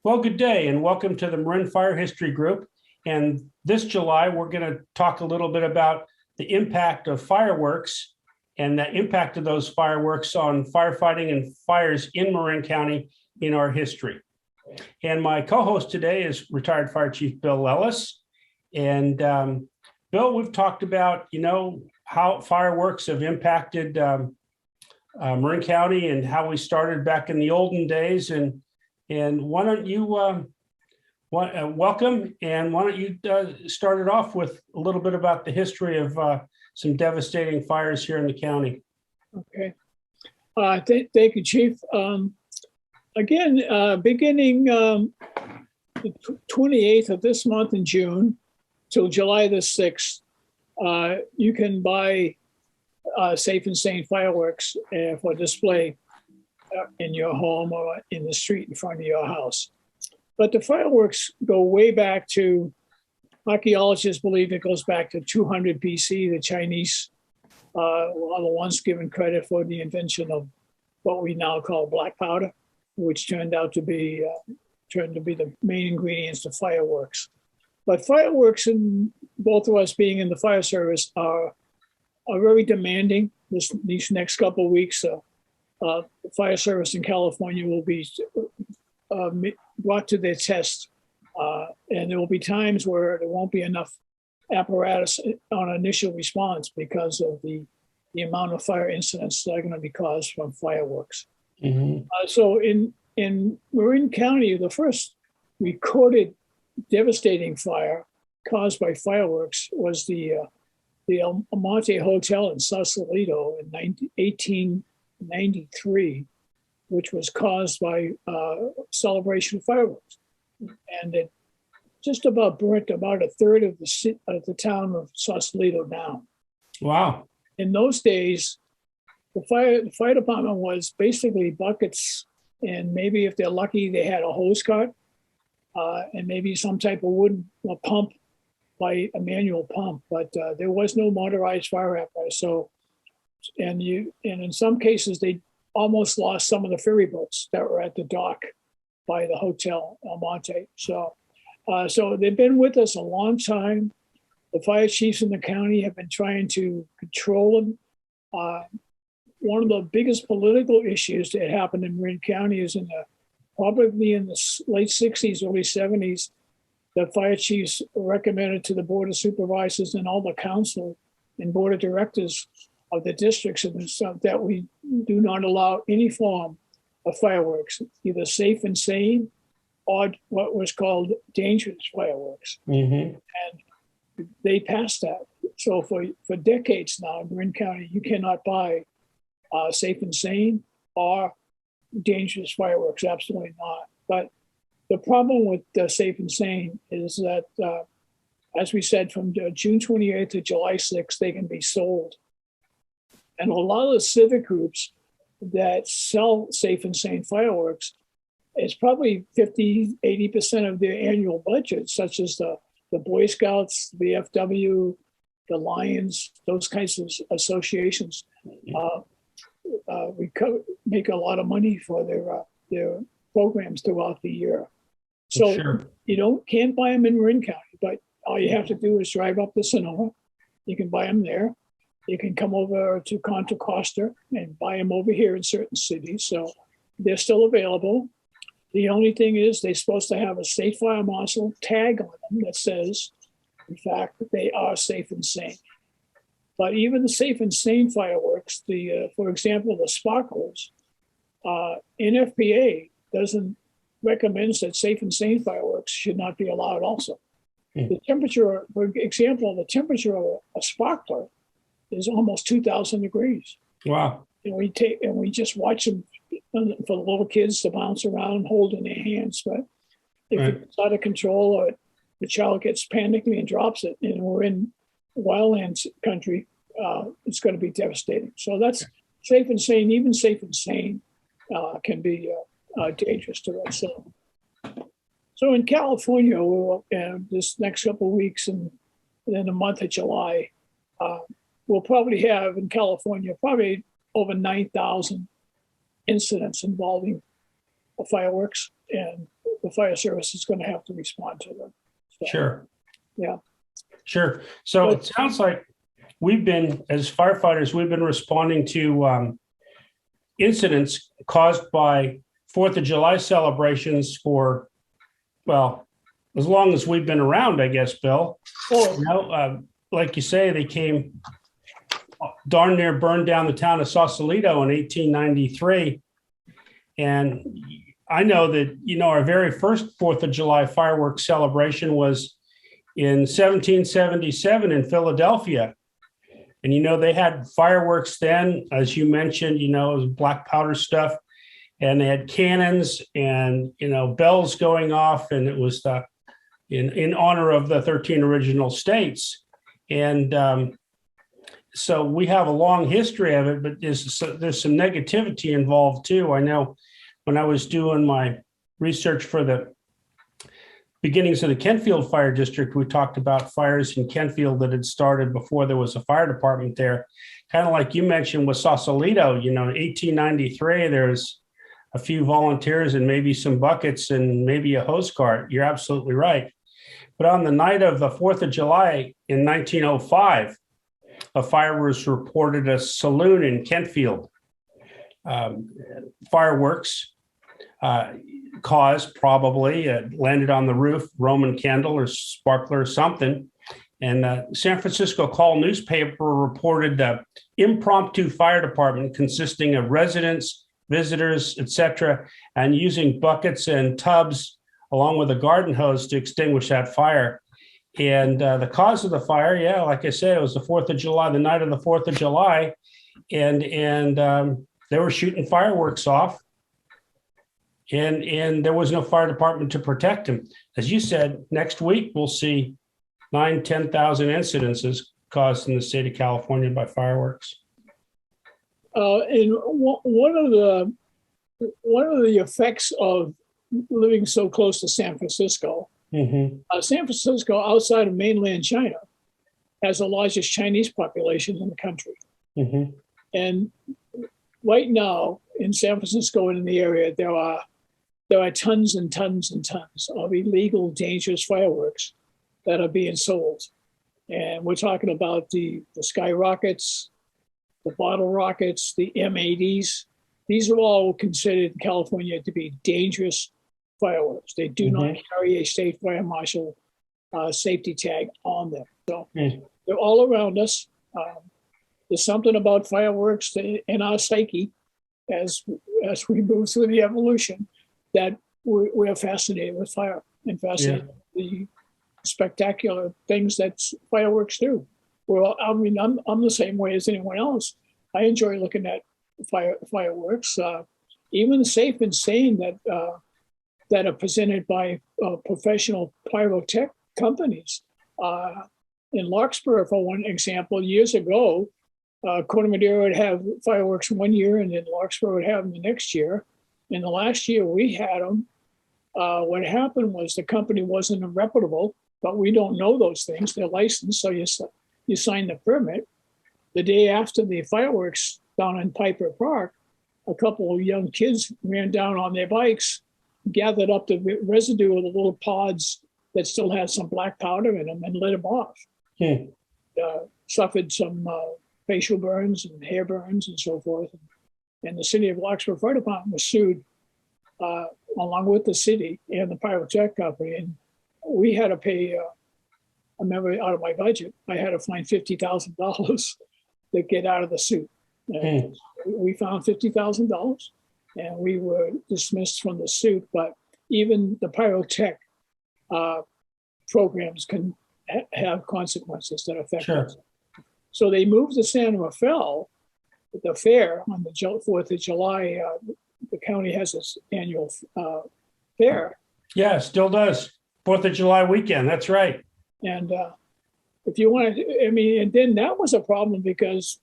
Well, good day and welcome to the Marin Fire History Group. And this July, we're going to talk a little bit about the impact of fireworks and the impact of those fireworks on firefighting and fires in Marin County in our history. And my co-host today is retired Fire Chief Bill Lellis. And Bill, we've talked about, how fireworks have impacted Marin County and how we started back in the olden days. And why don't you welcome, and why don't you start it off with a little bit about the history of some devastating fires here in the county. Okay. Thank you, Chief. Beginning the 28th of this month in June till July the 6th, you can buy safe and sane fireworks for display in your home or in the street in front of your house. But the fireworks go way back to, archaeologists believe it goes back to 200 BC. The Chinese are the ones given credit for the invention of what we now call black powder, which turned to be the main ingredients to fireworks. But fireworks, and both of us being in the fire service, are very demanding. These next couple of weeks, the fire service in California will be brought to their test. And there will be times where there won't be enough apparatus on initial response because of the amount of fire incidents that are going to be caused from fireworks. Mm-hmm. So in Marin County, the first recorded devastating fire caused by fireworks was the Almonte Hotel in Sausalito in 1893, which was caused by celebration of fireworks. And it just about burnt about a third of the town of Sausalito down. Wow. In those days, the fire department was basically buckets, and maybe if they're lucky, they had a hose cart and maybe some type of wooden pump, by a manual pump, but there was no motorized fire apparatus. So, and in some cases, they almost lost some of the ferry boats that were at the dock by the Hotel Almonte. So they've been with us a long time. The fire chiefs in the county have been trying to control them. One of the biggest political issues that happened in Marin County is probably in the late 60s, early 70s, the fire chiefs recommended to the Board of Supervisors and all the council and board of directors of the districts and stuff that we do not allow any form of fireworks, either safe and sane or what was called dangerous fireworks. Mm-hmm. And they passed that. So for decades now in Marin County, you cannot buy safe and sane or dangerous fireworks, absolutely not. But the problem with safe and sane is that, as we said, from June 28th to July 6th, they can be sold. And a lot of the civic groups that sell safe and sane fireworks, it's probably 50, 80% of their annual budget, such as the Boy Scouts, the VFW, the Lions, those kinds of associations. Make a lot of money for their programs throughout the year. So sure. You can't buy them in Marin County, but all you have to do is drive up to Sonoma. You can buy them there. You can come over to Contra Costa and buy them over here in certain cities. So they're still available. The only thing is they're supposed to have a state fire marshal tag on them that says, in fact, that they are safe and sane. But even the safe and sane fireworks, for example, the sparklers, NFPA recommends that safe and sane fireworks should not be allowed also. The temperature, for example, the temperature of a sparkler is almost 2,000 degrees. Wow. And we just watch them for the little kids to bounce around, hold in their hands. But if it's out of control or the child gets panically and drops it, and we're in wildlands country, it's going to be devastating. So that's safe and sane. Even safe and sane can be dangerous to us. So in California, this next couple of weeks and then the month of July, we'll probably have in California probably over 9,000 incidents involving fireworks. And the fire service is going to have to respond to them. So, Sure. yeah. Sure. So But- it sounds like as firefighters, we've been responding to incidents caused by 4th of July celebrations for, well, as long as we've been around, I guess, Bill. Oh, Like you say, they came darn near burned down the town of Sausalito in 1893. And I know that, our very first 4th of July fireworks celebration was in 1777 in Philadelphia. And, they had fireworks then, as you mentioned, it was black powder stuff. And they had cannons and, bells going off. And it was in honor of the 13 original states. And so we have a long history of it, but there's some negativity involved too. I know when I was doing my research for the beginnings of the Kentfield Fire District, we talked about fires in Kentfield that had started before there was a fire department there. Kind of like you mentioned with Sausalito, in 1893, there's a few volunteers and maybe some buckets and maybe a hose cart. You're absolutely right. But on the night of the 4th of July in 1905, a fire was reported at a saloon in Kentfield. Fireworks caused, probably landed on the roof, Roman candle or sparkler or something. And San Francisco Call newspaper reported impromptu fire department consisting of residents, visitors, etc., and using buckets and tubs along with a garden hose to extinguish that fire. And the cause of the fire, like I said, it was the 4th of July, the night of the 4th of July. And they were shooting fireworks off. And there was no fire department to protect them. As you said, next week we'll see 10,000 incidences caused in the state of California by fireworks. And one of the effects of living so close to San Francisco, San Francisco, outside of mainland China, has the largest Chinese population in the country. And right now in San Francisco and in the area, there are tons and tons and tons of illegal, dangerous fireworks that are being sold. And we're talking about the sky rockets, the bottle rockets, the M80s. These are all considered in California to be dangerous fireworks. They do not carry a state fire marshal safety tag on them. So they're all around us. There's something about fireworks in our psyche as we move through the evolution that we're fascinated with fire and fascinated with the spectacular things that fireworks do. Well, I mean, I'm the same way as anyone else. I enjoy looking at fireworks, even safe and sane that are presented by professional pyrotech companies. In Larkspur, for one example, years ago, Corte Madera would have fireworks one year, and then Larkspur would have them the next year. In the last year we had them, what happened was the company wasn't reputable, but we don't know those things. They're licensed, so you sign the permit. The day after the fireworks down in Piper Park, a couple of young kids ran down on their bikes, gathered up the residue of the little pods that still had some black powder in them and lit them off. Suffered some facial burns and hair burns and so forth. And the city of Larkspur Fire Department was sued along with the city and the pyrotech company. And we had to pay, I remember out of my budget, I had to find $50,000 to get out of the suit. And we found $50,000 and we were dismissed from the suit. But even the pyrotech programs can have consequences that affect us. So they moved to San Rafael, the fair on the 4th of July. The county has its annual fair. Yeah, still does. 4th of July weekend. That's right. And if you want to, I mean, and then that was a problem because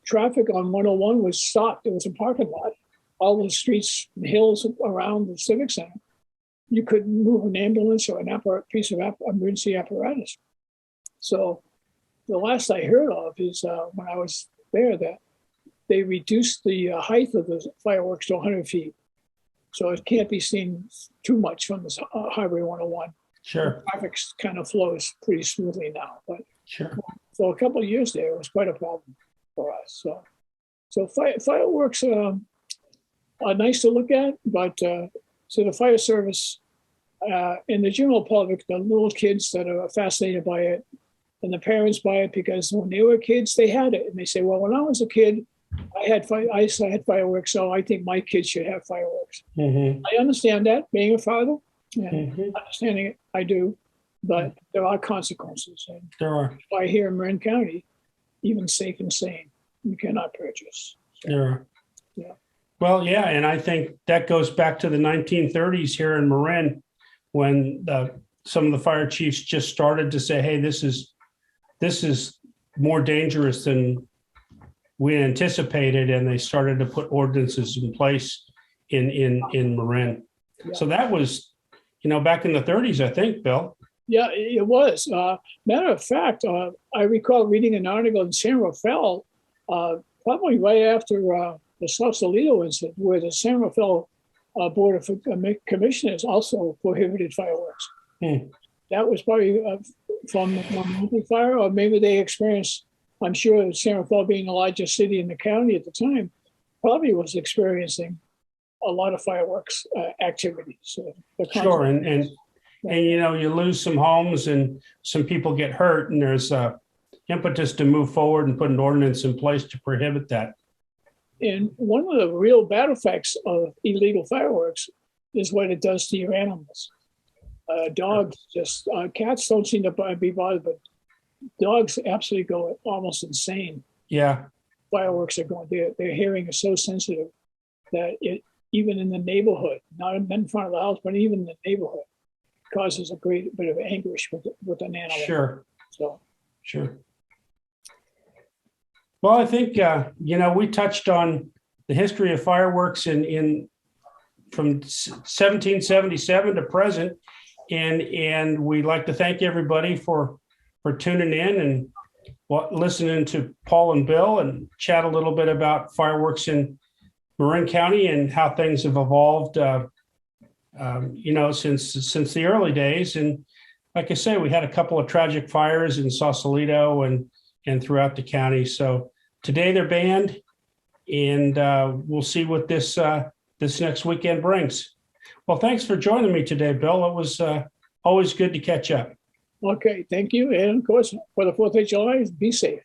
traffic on 101 was stopped. It was a parking lot. All the streets and hills around the Civic Center. You couldn't move an ambulance or an piece of emergency apparatus. So the last I heard of is when I was there that they reduced the height of the fireworks to 100 feet. So it can't be seen too much from this Highway 101. Sure, Traffic kind of flows pretty smoothly now, but sure. for a couple of years there, it was quite a problem for us. So fireworks are nice to look at, but so the fire service and the general public, the little kids that are fascinated by it, and the parents buy it because when they were kids, they had it, and they say, "Well, when I was a kid, I had fireworks, so I think my kids should have fireworks." Hmm. I understand that, being a father, and Hmm. understanding it, I do, but there are consequences. And There are, by here in Marin County, even safe and sane, you cannot purchase. So, there are. yeah. Well, yeah, and I think that goes back to the 1930s here in Marin, when some of the fire chiefs just started to say, "Hey, this is more dangerous than we anticipated," and they started to put ordinances in place in Marin. Yeah. So that was, back in the 30s, I think, Bill. Yeah, it was. Matter of fact, I recall reading an article in San Rafael, probably right after the Sausalito incident, where the San Rafael Board of Commissioners also prohibited fireworks. Hmm. That was probably from the fire, or maybe they experienced, I'm sure San Rafael, being the largest city in the county at the time, probably was experiencing a lot of fireworks activity. So Sure, and you lose some homes and some people get hurt, and there's impetus to move forward and put an ordinance in place to prohibit that. And one of the real bad effects of illegal fireworks is what it does to your animals. Dogs, cats don't seem to be bothered, but dogs absolutely go almost insane. Yeah, Fireworks are going, their hearing is so sensitive that it, even in the neighborhood, not in front of the house, but even in the neighborhood, causes a great bit of anguish with an animal. sure, So, sure. Well, I think we touched on the history of fireworks from 1777 to present, and we'd like to thank everybody for tuning in and listening to Paul and Bill and chat a little bit about fireworks in Marin County and how things have evolved, since the early days. And like I say, we had a couple of tragic fires in Sausalito and throughout the county. So today they're banned, and we'll see what this next weekend brings. Well, thanks for joining me today, Bill. It was always good to catch up. okay, thank you. And of course, for the 4th of July, be safe.